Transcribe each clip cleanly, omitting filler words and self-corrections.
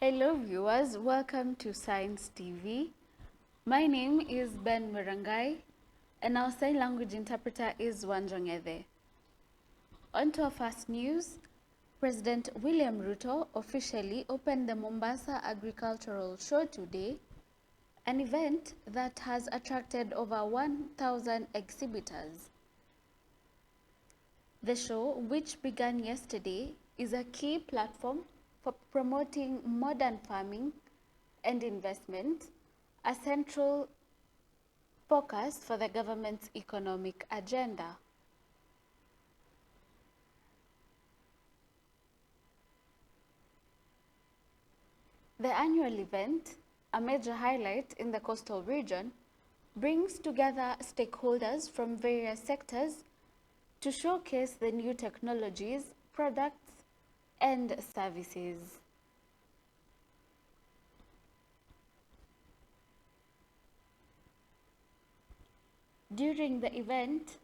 Hello viewers, welcome to Science TV. My name is Ben Murangai and our sign language interpreter is Wanjongede. On to our first news. President William Ruto officially opened the Mombasa Agricultural Show today, an event that has attracted over 1,000 exhibitors. The show, which began yesterday, is a key platform for promoting modern farming and investment, a central focus for the government's economic agenda. The annual event, a major highlight in the coastal region, brings together stakeholders from various sectors to showcase the new technologies, products, and services. During the event,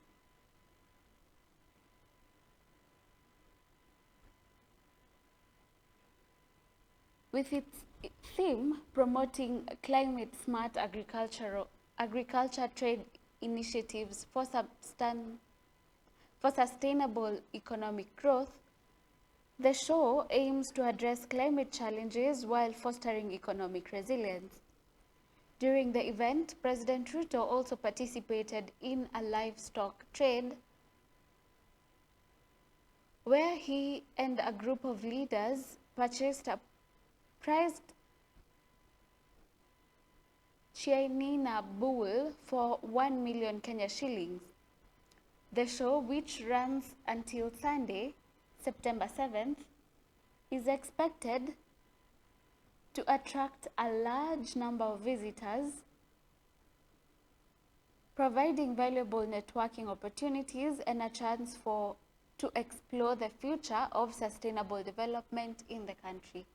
with its theme promoting climate-smart agriculture trade initiatives for sustainable economic growth, the show aims to address climate challenges while fostering economic resilience. During the event, President Ruto also participated in a livestock trade where he and a group of leaders purchased a prized Chianina bull for 1 million Kenya shillings. The show, which runs until Sunday, September 7th, is expected to attract a large number of visitors, providing valuable networking opportunities and a chance to explore the future of sustainable development in the country.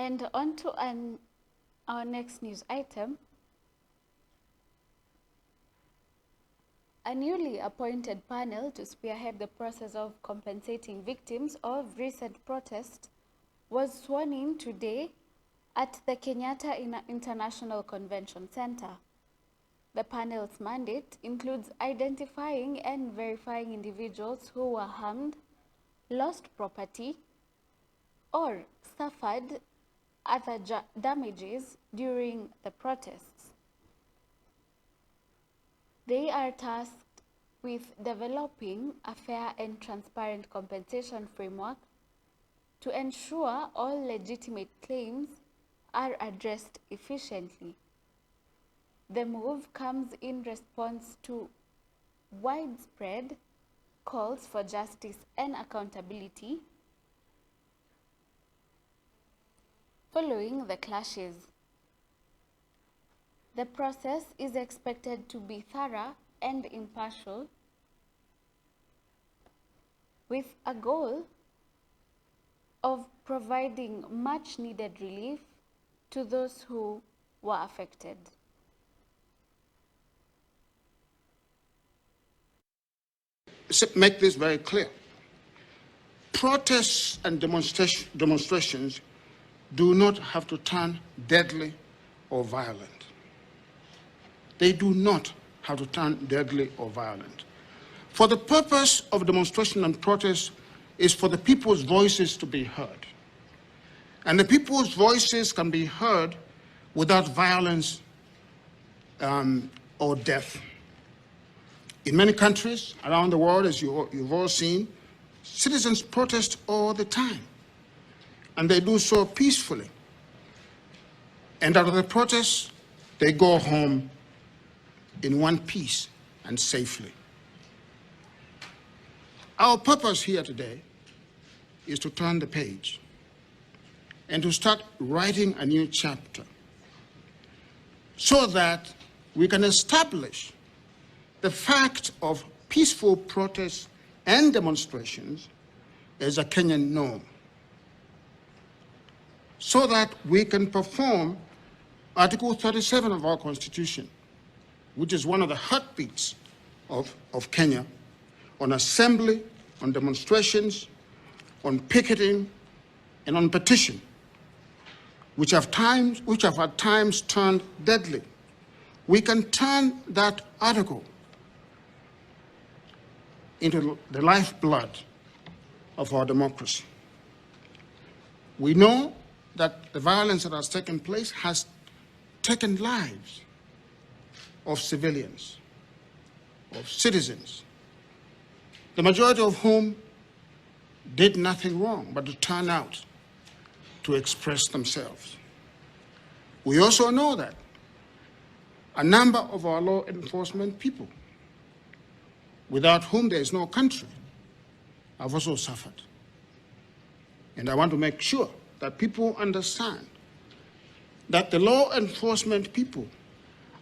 And on to our next news item. A newly appointed panel to spearhead the process of compensating victims of recent protests was sworn in today at the Kenyatta International Convention Center. The panel's mandate includes identifying and verifying individuals who were harmed, lost property, or suffered other damages during the protests. They are tasked with developing a fair and transparent compensation framework to ensure all legitimate claims are addressed efficiently. The move comes in response to widespread calls for justice and accountability following the clashes. The process is expected to be thorough and impartial, with a goal of providing much needed relief to those who were affected. Make this very clear. Protests and demonstrations do not have to turn deadly or violent. They do not have to turn deadly or violent. For the purpose of demonstration and protest is for the people's voices to be heard. And the people's voices can be heard without violence or death. In many countries around the world, as you've all seen, citizens protest all the time, and they do so peacefully. And out of the protests, they go home in one piece and safely. Our purpose here today is to turn the page and to start writing a new chapter so that we can establish the fact of peaceful protests and demonstrations as a Kenyan norm, so that we can perform Article 37 of our Constitution, which is one of the heartbeats of Kenya, on assembly, on demonstrations, on picketing, and on petition, which have at times turned deadly. We can turn that article into the lifeblood of our democracy. We know that the violence that has taken place has taken lives of civilians, of citizens, the majority of whom did nothing wrong but to turn out to express themselves. We also know that a number of our law enforcement people, without whom there is no country, have also suffered. And I want to make sure that people understand that the law enforcement people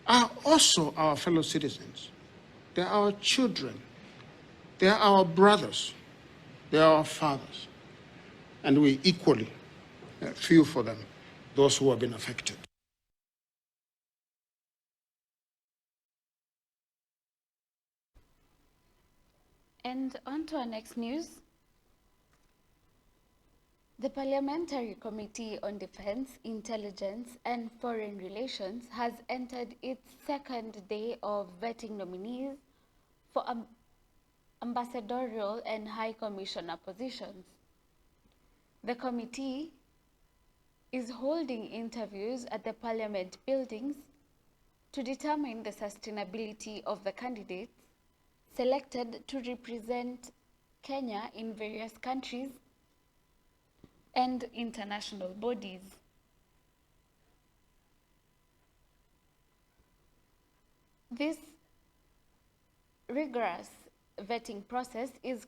are also our fellow citizens. They're our children. They're our brothers. They're our fathers. And we equally feel for them, those who have been affected. And on to our next news. The Parliamentary Committee on Defense, Intelligence and Foreign Relations has entered its second day of vetting nominees for ambassadorial and high commissioner positions. The committee is holding interviews at the Parliament buildings to determine the sustainability of the candidates selected to represent Kenya in various countries and international bodies. This rigorous vetting process is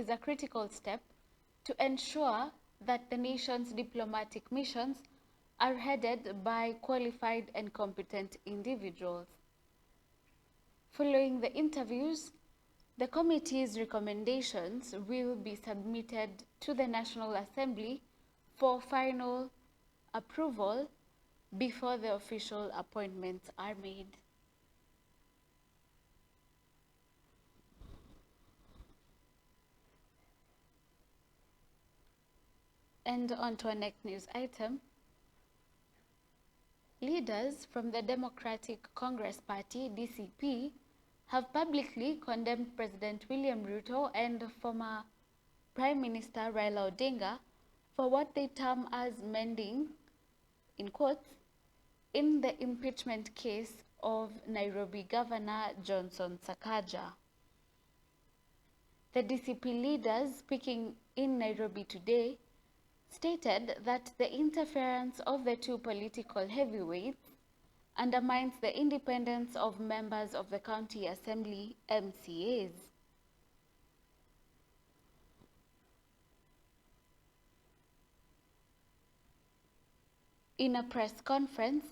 a critical step to ensure that the nation's diplomatic missions are headed by qualified and competent individuals. Following the interviews, the committee's recommendations will be submitted to the National Assembly for final approval before the official appointments are made. And on to our next news item. Leaders from the Democratic Congress Party, DCP, have publicly condemned President William Ruto and former Prime Minister Raila Odinga for what they term as mending, in quotes, in the impeachment case of Nairobi Governor Johnson Sakaja. The DCP leaders speaking in Nairobi today stated that the interference of the two political heavyweights undermines the independence of members of the County Assembly MCAs. In a press conference,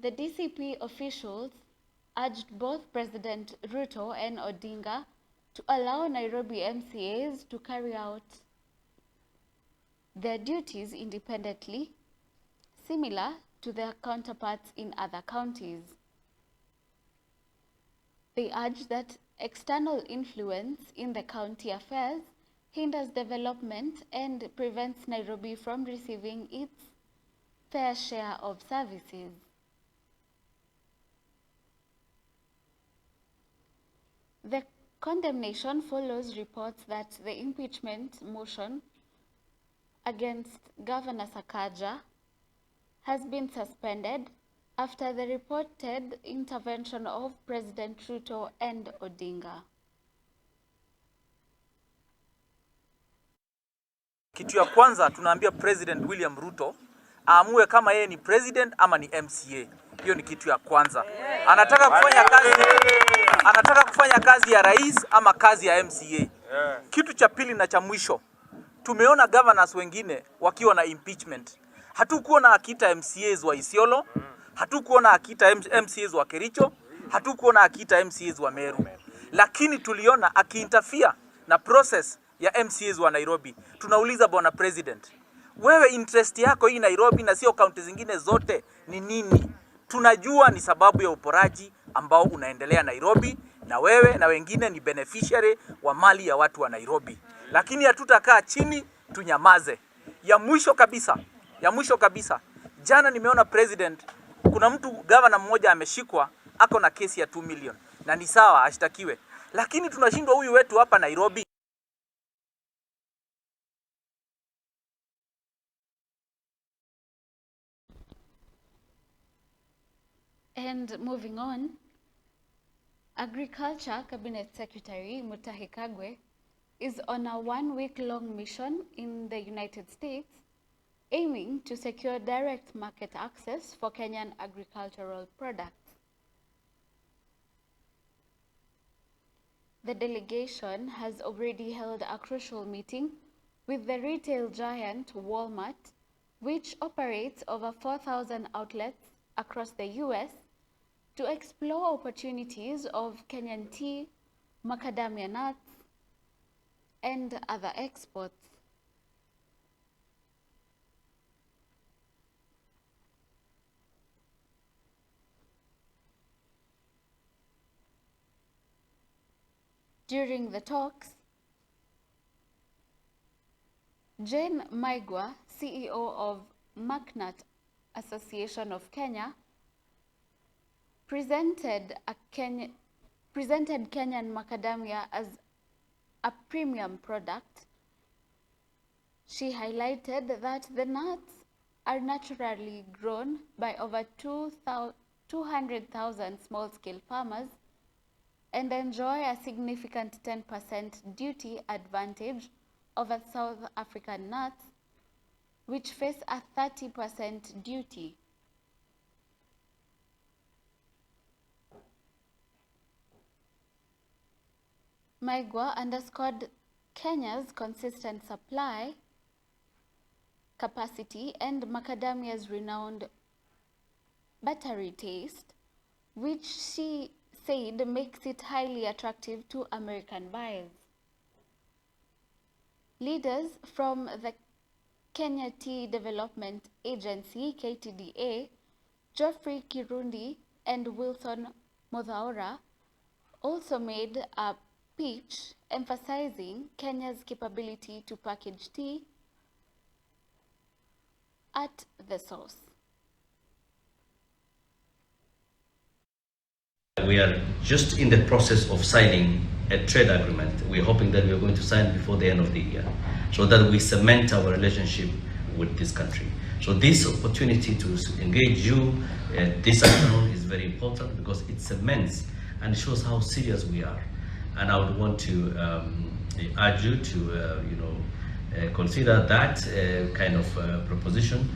the DCP officials urged both President Ruto and Odinga to allow Nairobi MCAs to carry out their duties independently, similar to their counterparts in other counties. They urge that external influence in the county affairs hinders development and prevents Nairobi from receiving its fair share of services. The condemnation follows reports that the impeachment motion against Governor Sakaja has been suspended after the reported intervention of President Ruto and Odinga. Kitu ya kwanza tunaambia President William Ruto aamue kama yeye ni president ama ni MCA. Hiyo ni kitu ya kwanza. Anataka kufanya kazi ya rais ama kazi ya MCA. Kitu cha pili na cha mwisho, tumeona governors wengine wakiwa na impeachment. Hatukuona akita MCAs wa Isiolo, hatukuona akita MCAs wa Kericho, hatukuona akita MCAs wa Meru. Lakini tuliona akiinterfere na process ya MCAs wa Nairobi. Tunauliza bwana president, wewe interest yako hii Nairobi na sio kaunti zingine zote ni nini? Tunajua ni sababu ya uporaji ambao unaendelea Nairobi, na wewe na wengine ni beneficiary wa mali ya watu wa Nairobi. Lakini hatutakaa chini tunyamaze. Ya mwisho kabisa, jana nimeona president, kuna mtu governor mmoja ameshikwa ako na kesi ya 2 million. Na ni sawa ashtakiwe. Lakini tunashindwa huyu wetu hapa Nairobi. And moving on, Agriculture Cabinet Secretary Mutahi Kagwe is on a 1-week-long mission in the United States, aiming to secure direct market access for Kenyan agricultural products. The delegation has already held a crucial meeting with the retail giant Walmart, which operates over 4,000 outlets across the US, to explore opportunities of Kenyan tea, macadamia nuts, and other exports. During the talks, Jane Maigwa, CEO of MacNut Association of Kenya, presented Kenyan macadamia as a premium product. She highlighted that the nuts are naturally grown by over 200,000 small-scale farmers and enjoy a significant 10% duty advantage over South African nuts, which face a 30% duty. Maigwa underscored Kenya's consistent supply capacity and macadamia's renowned buttery taste, which she said makes it highly attractive to American buyers. Leaders from the Kenya Tea Development Agency, KTDA, Geoffrey Kirundi and Wilson Muthaura also made a speech emphasizing Kenya's capability to package tea at the source. We are just in the process of signing a trade agreement. We're hoping that we're going to sign before the end of the year, so that we cement our relationship with this country. So this opportunity to engage you this afternoon is very important because it cements and shows how serious we are. And I would want to urge you to, consider that kind of proposition.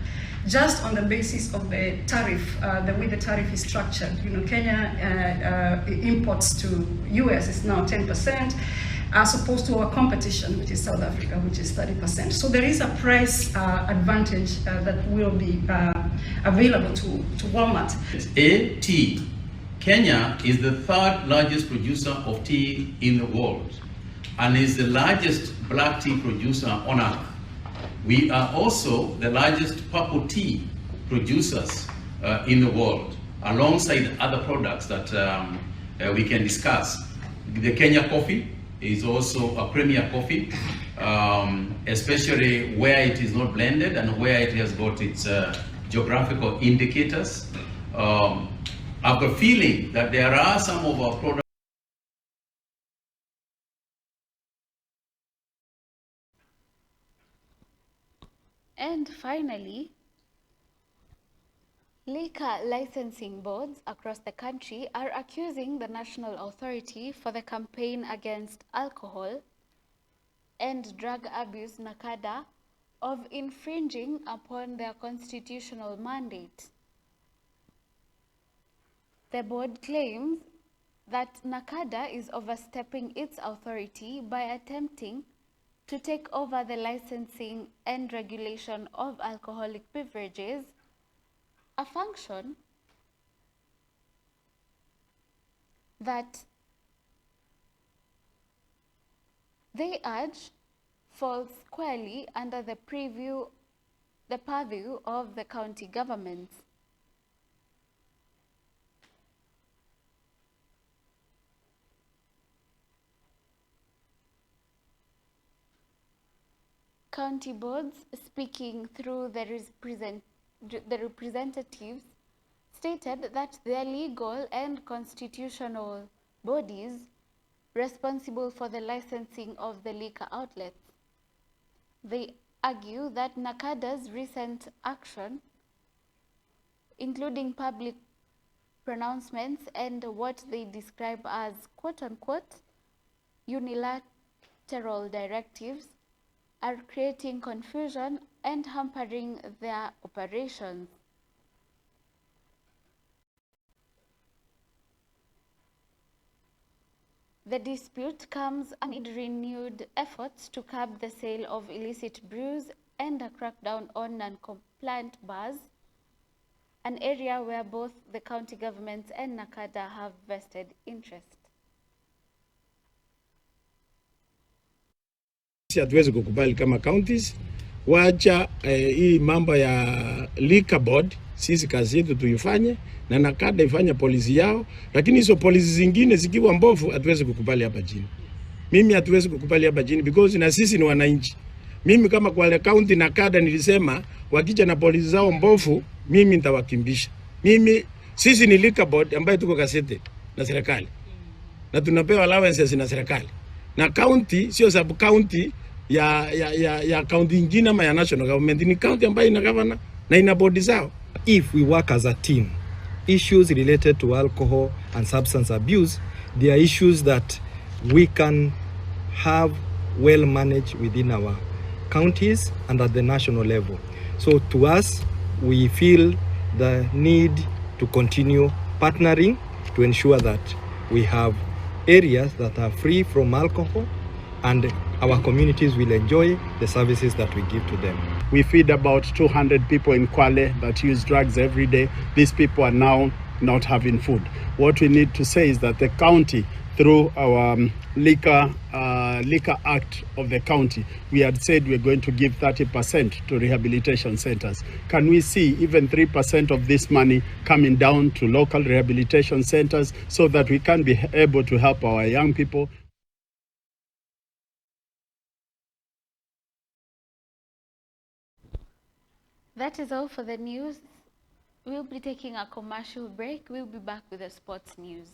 Just on the basis of the tariff, the way the tariff is structured, Kenya imports to US is now 10%, as opposed to our competition, which is South Africa, which is 30%. So there is a price advantage that will be available to Walmart. Tea. Kenya is the 3rd largest producer of tea in the world and is the largest black tea producer on earth. We are also the largest purple tea producers in the world, alongside other products that we can discuss. The Kenya coffee is also a premier coffee, especially where it is not blended and where it has got its geographical indicators. I've got a feeling that there are some of our products. And finally, liquor licensing boards across the country are accusing the National Authority for the Campaign Against Alcohol and Drug Abuse, NACADA, of infringing upon their constitutional mandate. The board claims that NACADA is overstepping its authority by attempting to take over the licensing and regulation of alcoholic beverages, a function that they urge falls squarely under the purview of the county governments. County boards, speaking through the representatives, stated that their legal and constitutional bodies responsible for the licensing of the liquor outlets. They argue that NACADA's recent action, including public pronouncements and what they describe as quote-unquote unilateral directives, are creating confusion and hampering their operations. The dispute comes amid renewed efforts to curb the sale of illicit brews and a crackdown on non-compliant bars, an area where both the county governments and NACADA have vested interest. Hatuwezi kukubali kama counties wacha hii mambo ya liquor board. Sisi kazi yetu tuifanye na NACADA ifanye policy yao, lakini hizo policy zingine zikiwa mbovu hatuwezi kukubali hapa chini. Mimi hatuwezi kukubali hapa chini because na sisi ni wananchi. Mimi kama kwa county NACADA nilisema wakija na policy zao mbovu mimi nitawakimbisha. Sisi ni liquor board ambayo tuko kasete na serikali. Na tunapewa allowances na serikali. Na county sio sub county ya county nyingine ama ya national government, ni county ambayo ina governor na ina board zao. If we work as a team, issues related to alcohol and substance abuse, they are issues that we can have well managed within our counties and at the national level. So to us, we feel the need to continue partnering to ensure that we have areas that are free from alcohol and our communities will enjoy the services that we give to them. We feed about 200 people in Kwale that use drugs every day. These people are now not having food. What we need to say is that the county, through our liquor act of the county, we had said we're going to give 30% to rehabilitation centers. Can we see even 3% of this money coming down to local rehabilitation centers so that we can be able to help our young people? That is all for the news. We'll be taking a commercial break. We'll be back with the sports news.